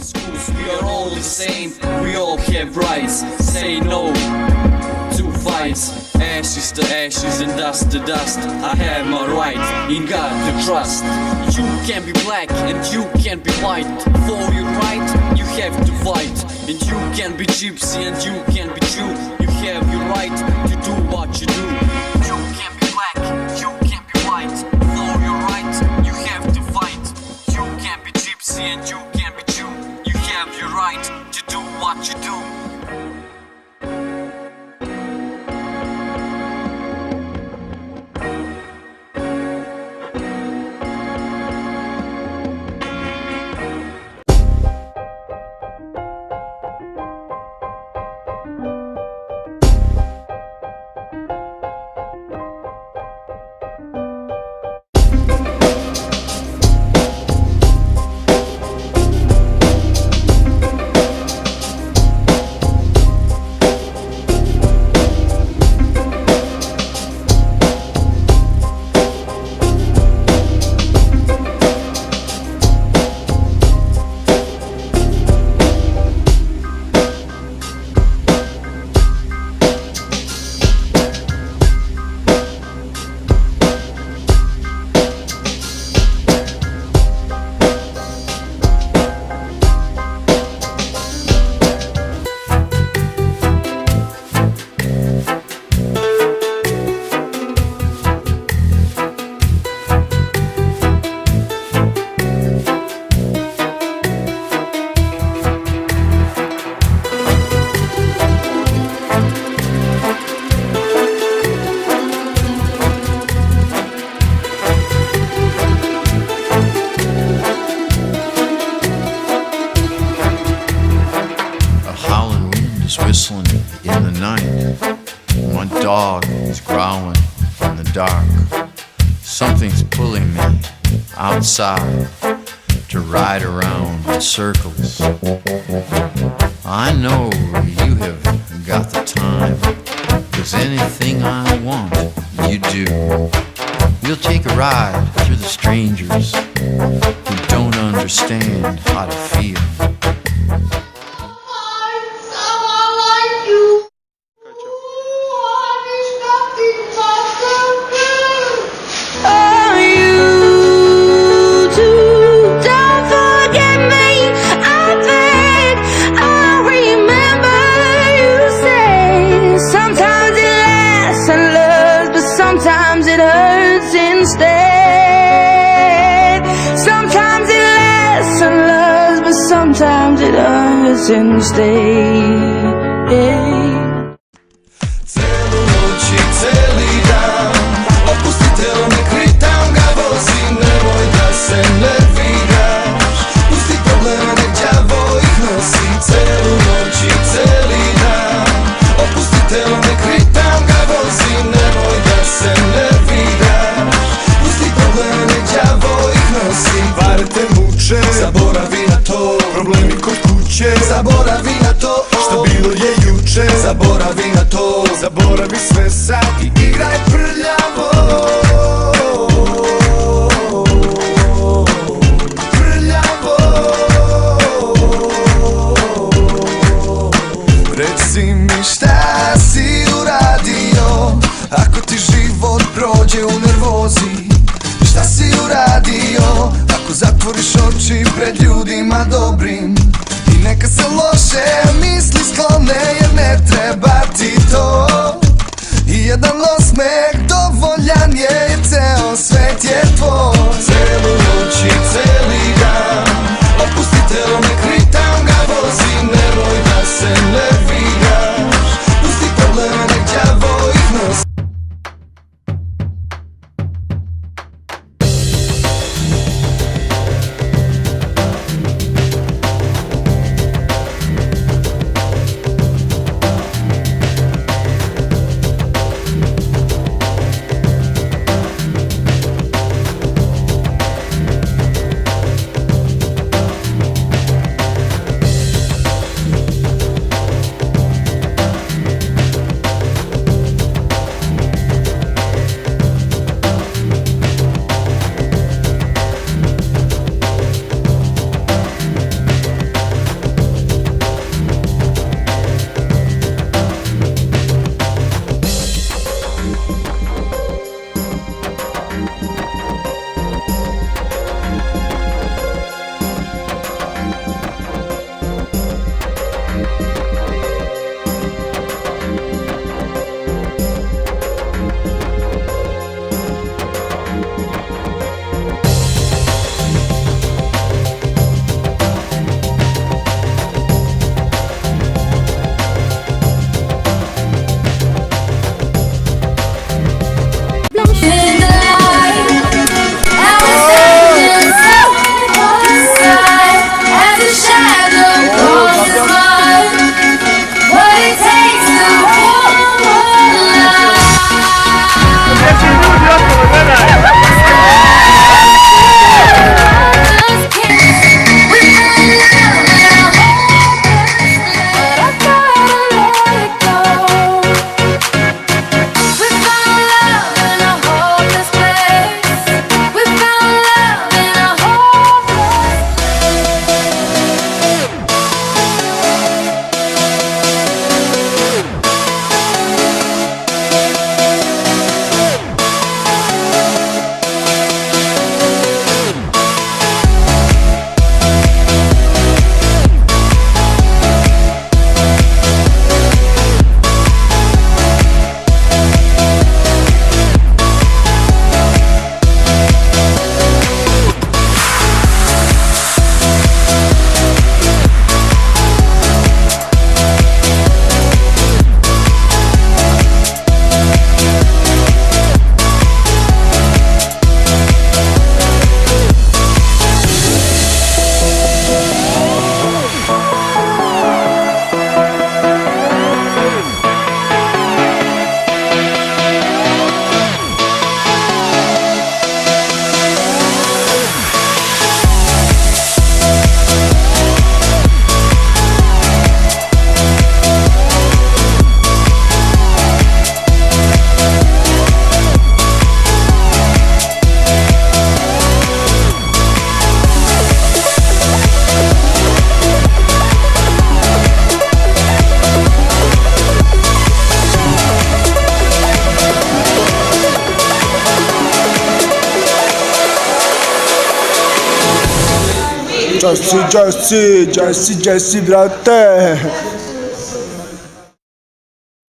schools, we are all the same. We all have rights. Say no to fights. Ashes to ashes and dust to dust. I have my rights in God to trust. You can be black and you can be white. For your right you have to fight. And you can be gypsy and you can be Jew. You have your right to do what you do. You can be black, you can be white. For your right you have to fight. You can be gypsy and you can be Jew. You have your right to do what you do. Whistling in the night. My dog is growling in the dark. Something's pulling me outside to ride around in circles. I know you have got the time, 'cause anything I want, you do. We'll take a ride through the strangers who don't understand how to feel. Sometimes it hurts instead. Sometimes it lasts and loves, but sometimes it hurts instead. Celu noć i celi dan, opusti telo, ne kritam ga, vozim, nemoj da se nerviraš. Pusti probleme, nek đavo ih nosi. Celu noć i celi dan, opusti telo, ne kritam ga, vozim, nemoj da se nerviraš. Pusti probleme, nek đavo ih nosi. Pare te muče, zaboravi na to. Problemi kod kuće, zaboravi na to. Što bilo je juče, zaboravi na to. Zaboravi sve sad i igraj prljavo. Prljavo. Reci mi šta si uradio, ako ti život prođe u nervozi. Šta si uradio, ako zatvoriš oči pred ljudima dobrim. I neka se loše misli sklone, jer ne treba ti to. I jedan osmeh Jesse, brate.